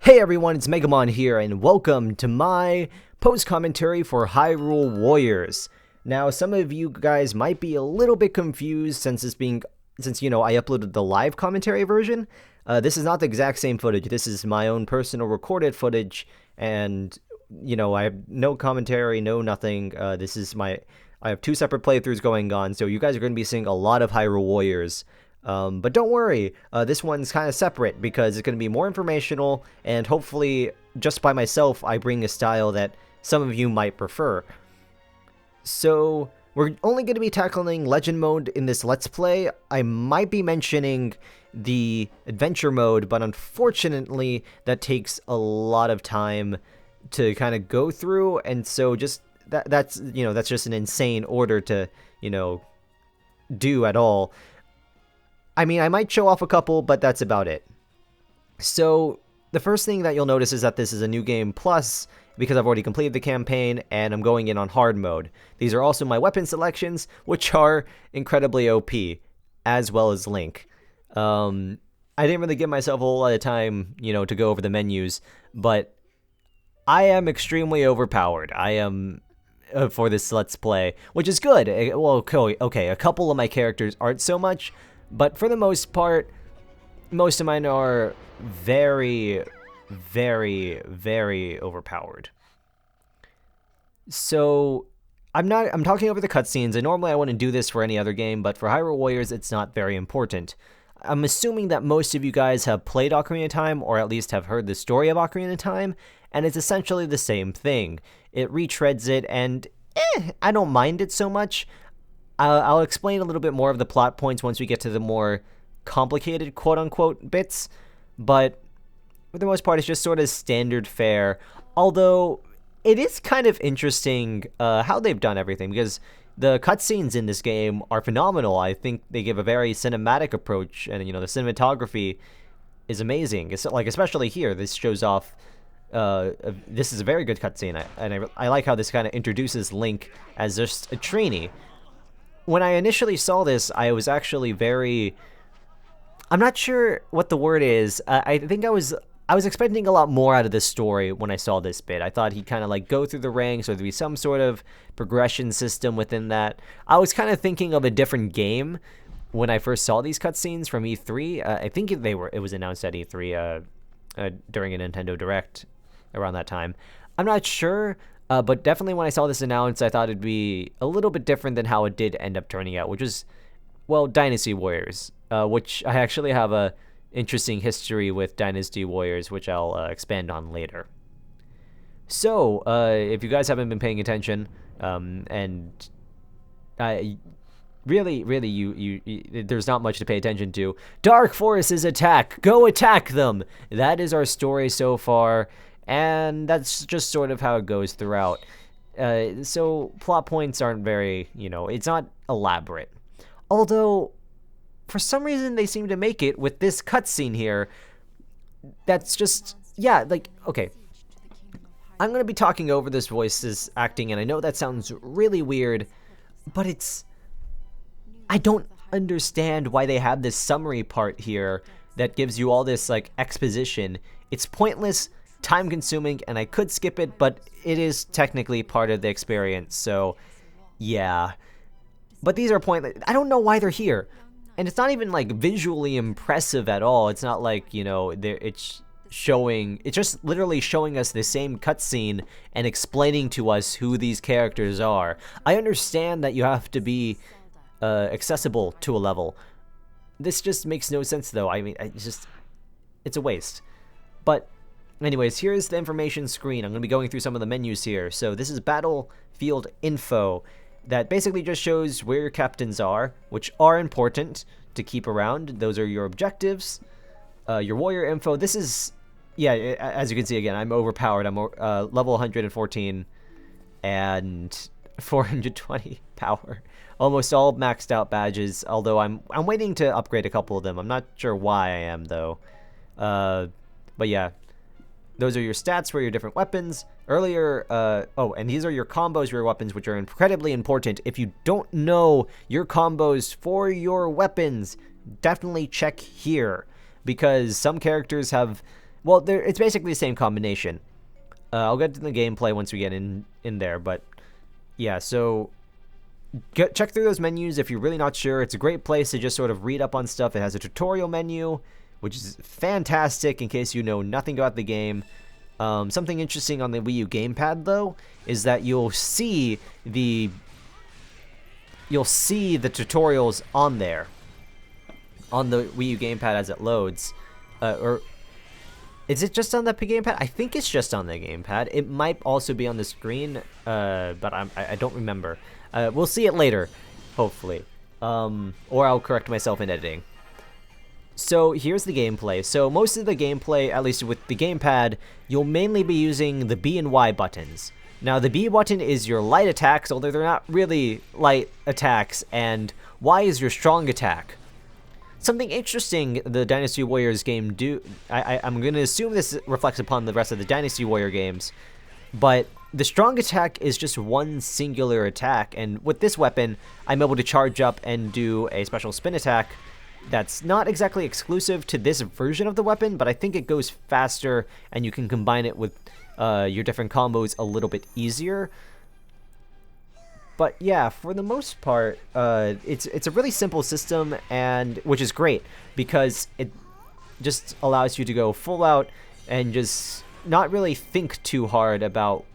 Hey everyone, it's Megamon here, and welcome to my post-commentary for Hyrule Warriors. Now, some of you guys might be a little bit confused since I uploaded the live commentary version. This is not the exact same footage. This is my own personal recorded footage, and, I have no commentary, no nothing. I have two separate playthroughs going on, so you guys are going to be seeing a lot of Hyrule Warriors. But don't worry, this one's kind of separate because it's going to be more informational, and hopefully, just by myself, I bring a style that some of you might prefer. So, we're only going to be tackling Legend Mode in this Let's Play. I might be mentioning the Adventure Mode, but unfortunately, that takes a lot of time to kind of go through, and so just that's just an insane order to, do at all. I mean, I might show off a couple, but that's about it. So, the first thing that you'll notice is that this is a new game plus, because I've already completed the campaign, and I'm going in on hard mode. These are also my weapon selections, which are incredibly OP, as well as Link. I didn't really give myself a whole lot of time, to go over the menus, but I am extremely overpowered. I am for this Let's Play, which is good. Well, okay, a couple of my characters aren't so much, but for the most part, most of mine are very, very, very overpowered. So, I'm talking over the cutscenes, and normally I wouldn't do this for any other game, but for Hyrule Warriors, it's not very important. I'm assuming that most of you guys have played Ocarina of Time, or at least have heard the story of Ocarina of Time, and it's essentially the same thing. It retreads it, and I don't mind it so much. I'll explain a little bit more of the plot points once we get to the more complicated quote-unquote bits, but for the most part, it's just sort of standard fare, although it is kind of interesting how they've done everything, because the cutscenes in this game are phenomenal. I think they give a very cinematic approach, and, the cinematography is amazing. It's like, especially here, this shows off, this is a very good cutscene, and I like how this kind of introduces Link as just a trainee. When I initially saw this, I was actually I'm not sure what the word is. I think I was expecting a lot more out of this story when I saw this bit. I thought he'd kind of like go through the ranks, or there'd be some sort of progression system within that. I was kind of thinking of a different game when I first saw these cutscenes from E3. I think it was announced at E3 during a Nintendo Direct around that time. I'm not sure. But definitely when I saw this announced, I thought it'd be a little bit different than how it did end up turning out, which was, well, Dynasty Warriors, which I actually have a interesting history with Dynasty Warriors, which I'll expand on later. So, if you guys haven't been paying attention, and there's not much to pay attention to. Dark Forces attack! Go attack them! That is our story so far. And that's just sort of how it goes throughout. So plot points aren't very, it's not elaborate. Although, for some reason, they seem to make it with this cutscene here. That's just, okay. I'm going to be talking over this voice's acting, and I know that sounds really weird, but I don't understand why they have this summary part here that gives you all this, exposition. It's pointless, time-consuming, and I could skip it, but it is technically part of the experience, so yeah. But these are pointless. I don't know why they're here, and it's not even visually impressive at all. It's not like, it's just literally showing us the same cutscene and explaining to us who these characters are. I understand that you have to be accessible to a level. This just makes no sense, though. I mean, it's a waste. But anyways, here's the information screen. I'm going to be going through some of the menus here. So this is Battlefield Info. That basically just shows where your captains are, which are important to keep around. Those are your objectives. Your warrior info. This is, as you can see again, I'm overpowered. I'm level 114 and 420 power. Almost all maxed out badges, although I'm waiting to upgrade a couple of them. I'm not sure why I am, though. But yeah. Those are your stats for your different weapons. Earlier, and these are your combos for your weapons, which are incredibly important. If you don't know your combos for your weapons, definitely check here, because some characters have Well, it's basically the same combination. I'll get to the gameplay once we get in there, but yeah, so check through those menus if you're really not sure. It's a great place to just sort of read up on stuff. It has a tutorial menu, which is fantastic in case you know nothing about the game. Something interesting on the Wii U gamepad, though, is that you'll see the tutorials on there, on the Wii U gamepad as it loads. Or is it just on the gamepad? I think it's just on the gamepad. It might also be on the screen, but I don't remember. We'll see it later, hopefully. Or I'll correct myself in editing. So here's the gameplay. So most of the gameplay, at least with the gamepad, you'll mainly be using the B and Y buttons. Now the B button is your light attacks, although they're not really light attacks, and Y is your strong attack. Something interesting the Dynasty Warriors game I'm going to assume this reflects upon the rest of the Dynasty Warrior games, but the strong attack is just one singular attack, and with this weapon, I'm able to charge up and do a special spin attack that's not exactly exclusive to this version of the weapon, but I think it goes faster, and you can combine it with your different combos a little bit easier. But yeah, for the most part, it's a really simple system, and which is great because it just allows you to go full out and just not really think too hard about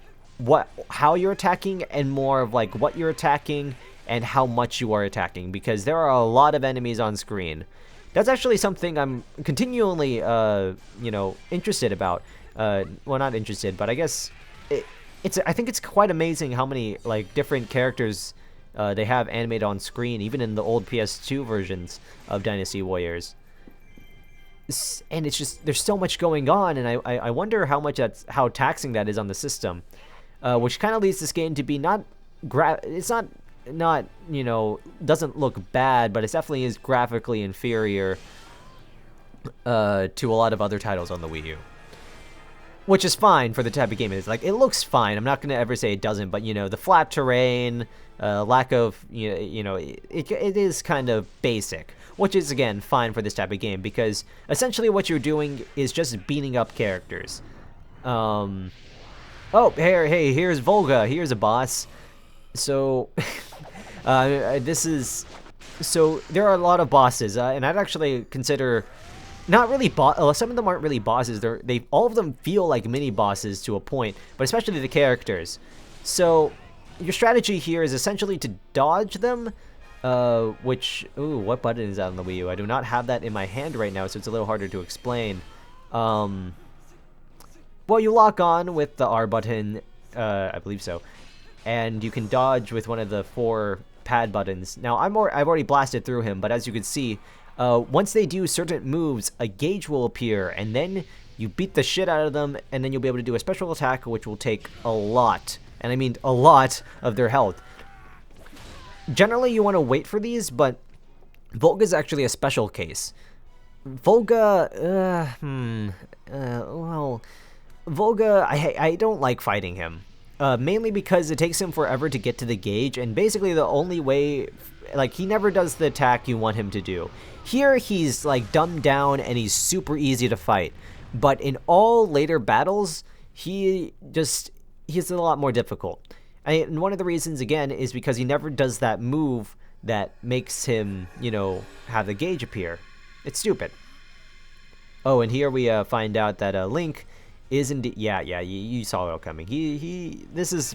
how you're attacking, and more of like what you're attacking and how much you are attacking, because there are a lot of enemies on screen. That's actually something I'm continually interested about. Well, not interested, but I guess I think it's quite amazing how many like different characters they have animated on screen, even in the old PS2 versions of Dynasty Warriors. And it's just, there's so much going on, and I wonder how taxing that is on the system, which kind of leads this game to be it's not doesn't look bad, but it definitely is graphically inferior to a lot of other titles on the Wii U. Which is fine for the type of game it is. Like, it looks fine. I'm not going to ever say it doesn't, but, the flat terrain, lack of, it is kind of basic. Which is, again, fine for this type of game, because essentially what you're doing is just beating up characters. Oh, hey, here's Volga. Here's a boss. So, so there are a lot of bosses, and I'd actually consider... Not really some of them aren't really bosses. All of them feel like mini bosses to a point, but especially the characters. So your strategy here is essentially to dodge them, what button is that on the Wii U? I do not have that in my hand right now, so it's a little harder to explain. Well, you lock on with the R button, I believe so, and you can dodge with one of the 4 pad buttons. Now I've already blasted through him, but as you can see, once they do certain moves, a gauge will appear, and then you beat the shit out of them, and then you'll be able to do a special attack, which will take a lot, and I mean a lot, of their health. Generally, you want to wait for these, but Volga is actually a special case. Volga, Volga, I don't like fighting him. Mainly because it takes him forever to get to the gauge, and basically the only way... Like, he never does the attack you want him to do. Here, he's, like, dumbed down, and he's super easy to fight. But in all later battles, he's a lot more difficult. And one of the reasons, again, is because he never does that move that makes him, have the gauge appear. It's stupid. Oh, and here we find out that Link is indeed... Yeah, you saw it all coming. This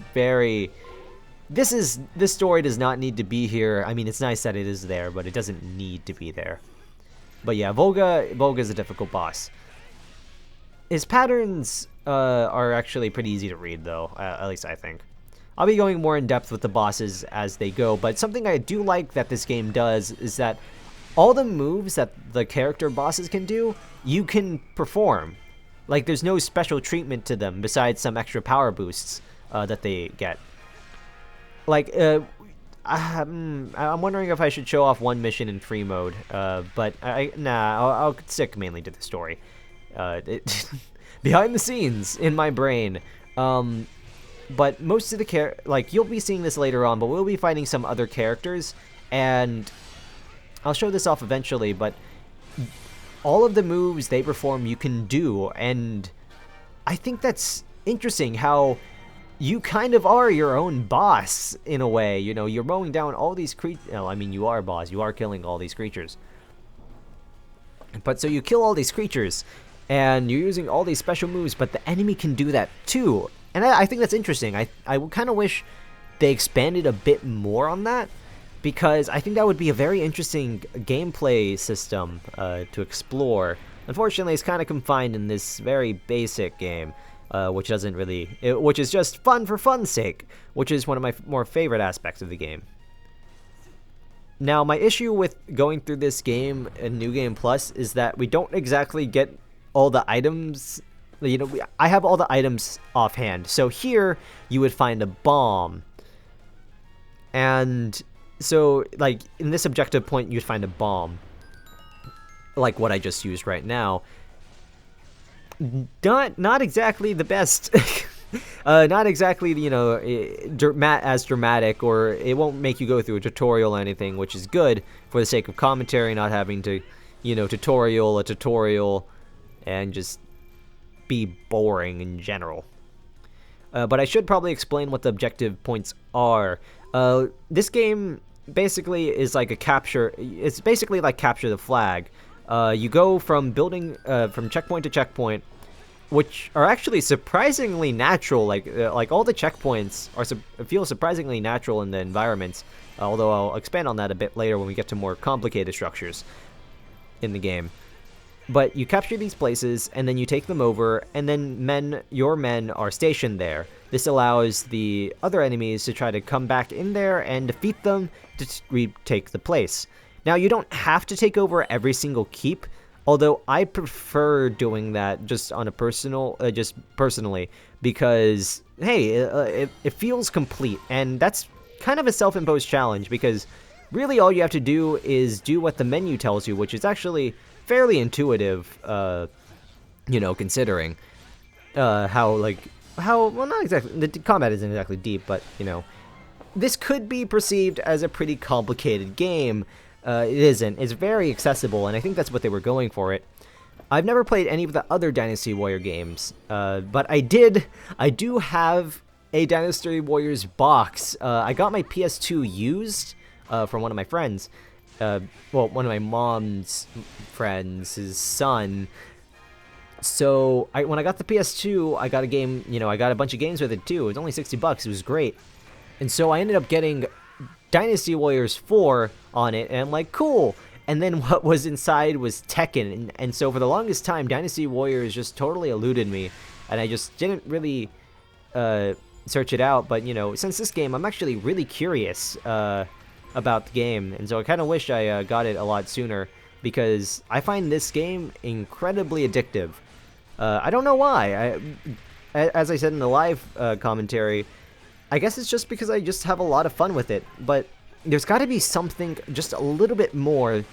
story does not need to be here. I mean, it's nice that it is there, but it doesn't need to be there. But yeah, Volga's a difficult boss. His patterns are actually pretty easy to read, though, at least I think. I'll be going more in depth with the bosses as they go, but something I do like that this game does is that all the moves that the character bosses can do, you can perform. Like, there's no special treatment to them besides some extra power boosts that they get. Like, I'm wondering if I should show off one mission in free mode, but I'll stick mainly to the story. Behind the scenes in my brain. But most of the you'll be seeing this later on, but we'll be fighting some other characters, and I'll show this off eventually, but all of the moves they perform you can do, and I think that's interesting how you kind of are your own boss in a way. You know, you're mowing down all these creatures. No, I mean, you are a boss. You are killing all these creatures. But so you kill all these creatures, and you're using all these special moves, but the enemy can do that too. And I think that's interesting. I kind of wish they expanded a bit more on that, because I think that would be a very interesting gameplay system to explore. Unfortunately, it's kind of confined in this very basic game. Which doesn't really, which is just fun for fun's sake, which is one of my more favorite aspects of the game. Now, my issue with going through this game in New Game Plus is that we don't exactly get all the items. You know, I have all the items offhand. So here, you would find a bomb. And so, like, in this objective point, you'd find a bomb. Like what I just used right now. Not exactly the best. Not exactly, you know, as dramatic, or it won't make you go through a tutorial or anything, which is good for the sake of commentary, not having to, you know, tutorial and just be boring in general. But I should probably explain what the objective points are. This game basically is like a capture. It's basically like capture the flag. You go from building from checkpoint to checkpoint, which are actually surprisingly natural. Like all the checkpoints feel surprisingly natural in the environments. Although I'll expand on that a bit later when we get to more complicated structures in the game. But you capture these places, and then you take them over, and then your men are stationed there. This allows the other enemies to try to come back in there and defeat them to retake the place. Now, you don't have to take over every single keep, although I prefer doing that just on a personally, because, hey, it feels complete, and that's kind of a self-imposed challenge, because really all you have to do is do what the menu tells you, which is actually fairly intuitive, you know, considering well, not exactly, the combat isn't exactly deep, but, you know, this could be perceived as a pretty complicated game. It isn't. It's very accessible, and I think that's what they were going for it. I've never played any of the other Dynasty Warrior games, but I do have a Dynasty Warriors box. I got my PS2 used from one of my friends. Well, one of my mom's friends, his son. So when I got the PS2, I got a game, you know, I got a bunch of games with it too. It was only $60. It was great. And so I ended up getting Dynasty Warriors 4 on it, and I'm like, cool. And then what was inside was Tekken, and so for the longest time, Dynasty Warriors just totally eluded me, and I just didn't really search it out. But, you know, since this game, I'm actually really curious about the game, and so I kind of wish I got it a lot sooner, because I find this game incredibly addictive. I don't know why. As I said in the live commentary, I guess it's just because I just have a lot of fun with it, but there's got to be something just a little bit more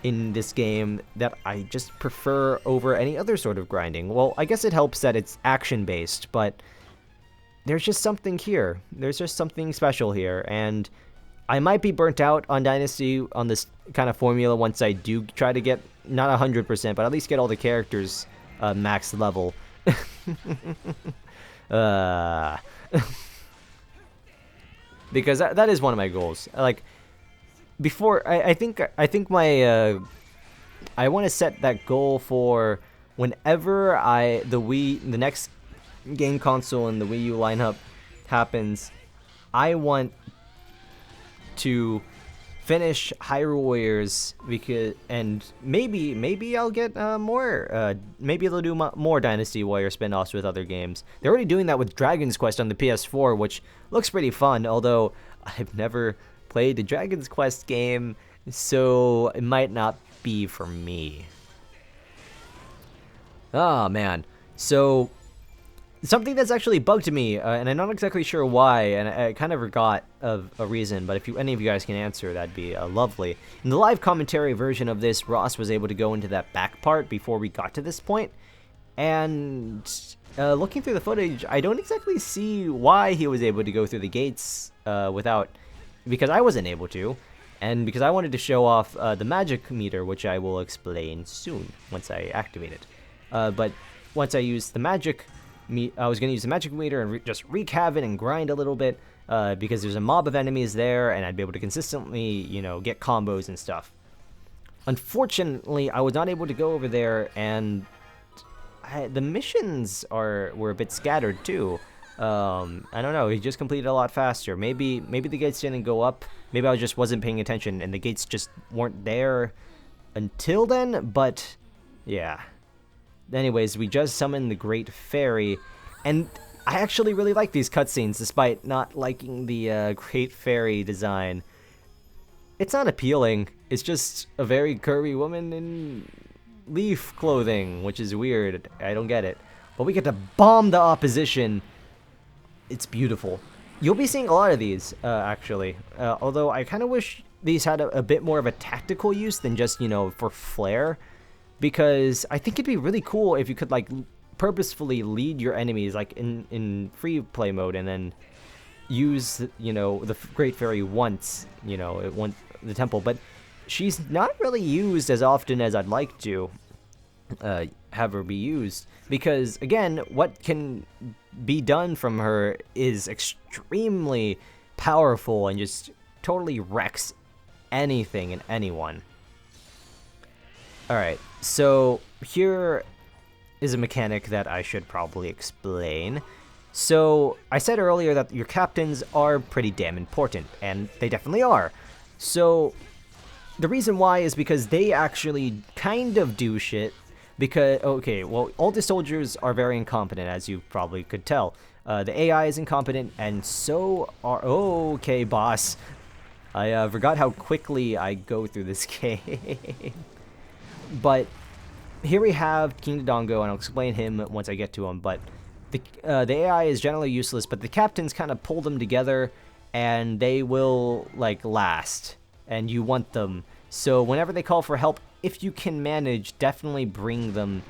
in this game that I just prefer over any other sort of grinding. Well, I guess it helps that it's action-based, but there's just something here. There's just something special here, and I might be burnt out on Dynasty on this kind of formula once I do try to get, not 100%, but at least get all the characters max level. Because that is one of my goals. Like, before, I think my I want to set that goal for whenever the next game console and the Wii U lineup happens. I want to finish Hyrule Warriors, and maybe I'll get more. Maybe they'll do more Dynasty Warrior spin-offs with other games. They're already doing that with Dragon's Quest on the PS4, which looks pretty fun. Although I've never played the Dragon's Quest game, so it might not be for me. Oh man, so something that's actually bugged me, and I'm not exactly sure why, and I kind of forgot of a reason, but if any of you guys can answer, that'd be lovely. In the live commentary version of this, Ross was able to go into that back part before we got to this point, and looking through the footage, I don't exactly see why he was able to go through the gates because I wasn't able to. And because I wanted to show off the magic meter, which I will explain soon once I activate it. But once I use the magic, I was going to use the magic meter and just wreak havoc and grind a little bit because there's a mob of enemies there, and I'd be able to consistently, you know, get combos and stuff. Unfortunately, I was not able to go over there, and the missions were a bit scattered too. I don't know. He just completed a lot faster. Maybe the gates didn't go up. Maybe I just wasn't paying attention, and the gates just weren't there until then. But yeah. Anyways, we just summoned the Great Fairy, and I actually really like these cutscenes, despite not liking the Great Fairy design. It's not appealing. It's just a very curvy woman in leaf clothing, which is weird. I don't get it. But we get to bomb the opposition. It's beautiful. You'll be seeing a lot of these, actually. Although I kind of wish these had a bit more of a tactical use than just, you know, for flair. Because I think it'd be really cool if you could, like, purposefully lead your enemies, like, in free play mode, and then use, you know, the Great Fairy once, you know, the temple. But she's not really used as often as I'd like to have her be used. Because, again, what can be done from her is extremely powerful and just totally wrecks anything and anyone. Alright, so here is a mechanic that I should probably explain. So, I said earlier that your captains are pretty damn important, and they definitely are. So, the reason why is because they actually kind of do shit. Because, okay, well, all the soldiers are very incompetent, as you probably could tell. The AI is incompetent, and so are... Okay, boss. I forgot how quickly I go through this game. But here we have King Dodongo, and I'll explain him once I get to him. But the AI is generally useless, but the captains kind of pull them together, and they will, like, last. And you want them. So whenever they call for help, if you can manage, definitely bring them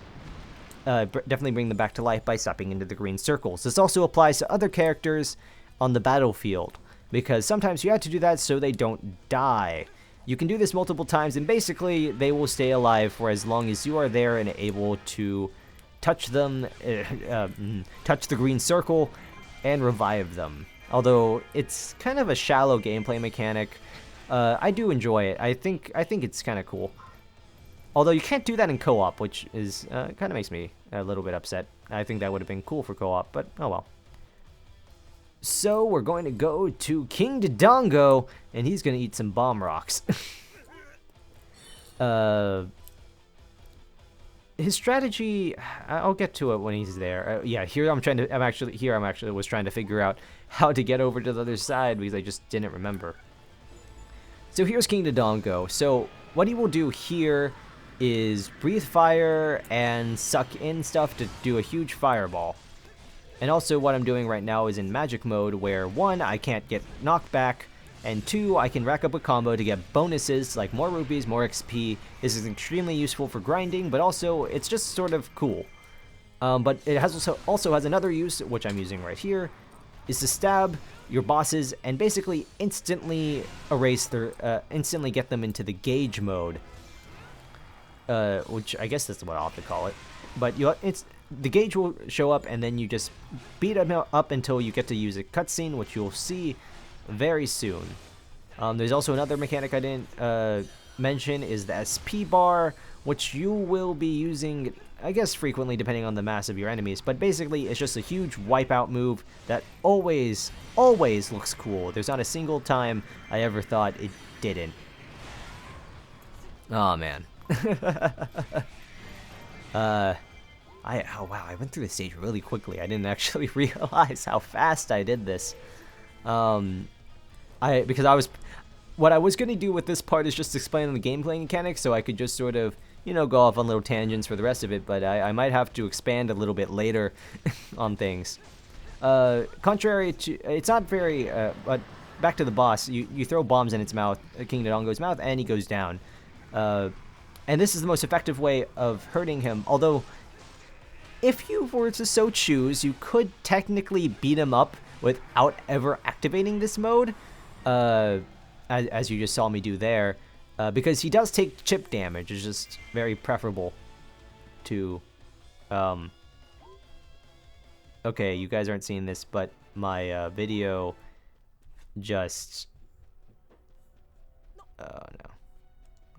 back to life by stepping into the green circles. This also applies to other characters on the battlefield, because sometimes you have to do that so they don't die. You can do this multiple times, and basically they will stay alive for as long as you are there and able to touch them, touch the green circle, and revive them. Although it's kind of a shallow gameplay mechanic, I do enjoy it. I think it's kind of cool. Although you can't do that in co-op, which is kind of makes me a little bit upset. I think that would have been cool for co-op, but oh well. So we're going to go to King Dodongo, and he's going to eat some bomb rocks. His strategy, I'll get to it when he's there. Yeah, here I'm actually was trying to figure out how to get over to the other side because I just didn't remember. So here's King Dodongo. So what he will do here is breathe fire and suck in stuff to do a huge fireball. And also what I'm doing right now is in magic mode, where 1, I can't get knocked back, and 2, I can rack up a combo to get bonuses like more rupees, more XP. This is extremely useful for grinding, but also it's just sort of cool. But it has also has another use, which I'm using right here, is to stab your bosses and basically instantly erase their, instantly get them into the gauge mode. Which I guess that's what I'll have to call it. But the gauge will show up, and then you just beat them up until you get to use a cutscene, which you'll see very soon. There's also another mechanic I didn't mention, is the SP bar, which you will be using, I guess, frequently depending on the mass of your enemies. But basically, it's just a huge wipeout move that always looks cool. There's not a single time I ever thought it didn't. Oh man. Oh wow, I went through the stage really quickly. I didn't actually realize how fast I did this. What I was gonna do with this part is just explain the gameplay mechanics, so I could just sort of, you know, go off on little tangents for the rest of it. But I might have to expand a little bit later on things. Contrary to, it's not very. But back to the boss. You throw bombs in its mouth, King Dodongo's mouth, and he goes down. And this is the most effective way of hurting him. Although, if you were to so choose, you could technically beat him up without ever activating this mode. as you just saw me do there, because he does take chip damage. It's just very preferable to, okay, you guys aren't seeing this, but my video just, oh no,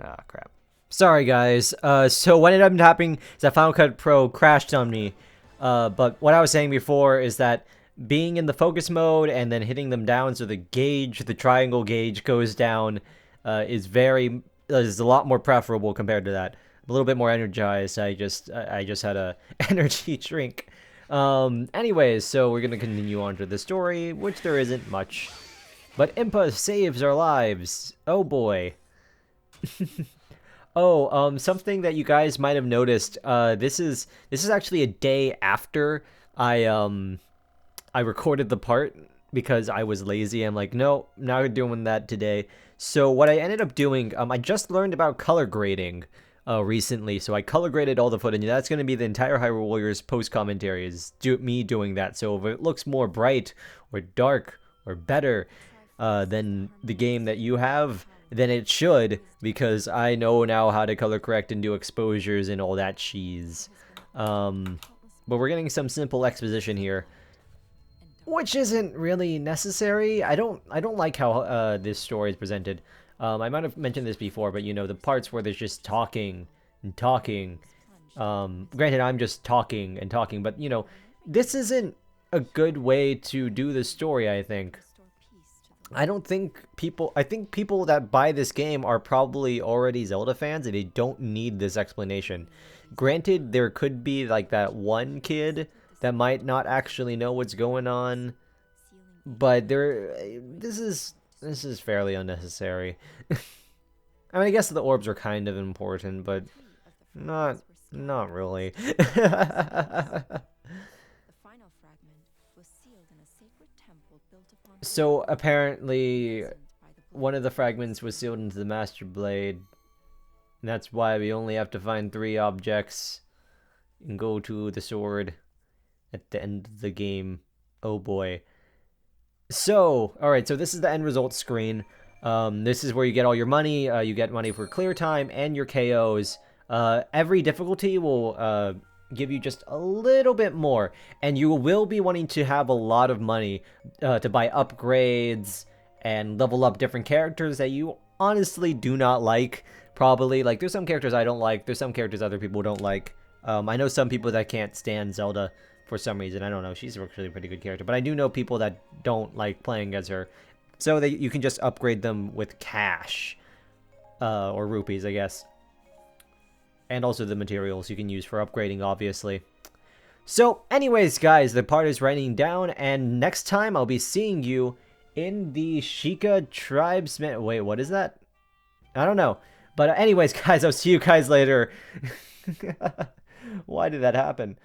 ah crap. Sorry guys, so what ended up happening is that Final Cut Pro crashed on me, but what I was saying before is that being in the focus mode and then hitting them down so the gauge, the triangle gauge goes down, is a lot more preferable compared to that. A little bit more energized. I just had a energy drink. Anyways, so we're gonna continue on to the story, which there isn't much, but Impa saves our lives. Oh boy. Oh, something that you guys might have noticed. This is actually a day after I recorded the part because I was lazy. I'm like, no, not doing that today. So what I ended up doing, I just learned about color grading recently. So I color graded all the footage. And that's going to be the entire Hyrule Warriors post commentary is me doing that. So if it looks more bright or dark or better than the game that you have, then it should, because I know now how to color correct and do exposures and all that cheese. But we're getting some simple exposition here, which isn't really necessary. I don't like how this story is presented. I might have mentioned this before, but you know, the parts where there's just talking and talking. Granted, I'm just talking and talking, but you know, this isn't a good way to do the story, I think. I think people that buy this game are probably already Zelda fans and they don't need this explanation. Granted, there could be like that one kid that might not actually know what's going on, but this is fairly unnecessary. I mean, I guess the orbs are kind of important, but not really. So apparently one of the fragments was sealed into the Master Blade, and that's why we only have to find 3 objects and go to the sword at the end of the game. Oh boy. So, alright, so this is the end result screen. This is where you get all your money. You get money for clear time and your KOs. Every difficulty will give you just a little bit more, and you will be wanting to have a lot of money to buy upgrades and level up different characters that you honestly do not like. Probably, like, there's some characters I don't like, there's some characters other people don't like. I know some people that can't stand Zelda for some reason. I don't know, she's actually a pretty good character, but I do know people that don't like playing as her, so that you can just upgrade them with cash or rupees, I guess. And also the materials you can use for upgrading, obviously. So, anyways, guys, the part is writing down, and next time I'll be seeing you in the Sheikah Tribesman... Wait, what is that? I don't know. But anyways, guys, I'll see you guys later. Why did that happen?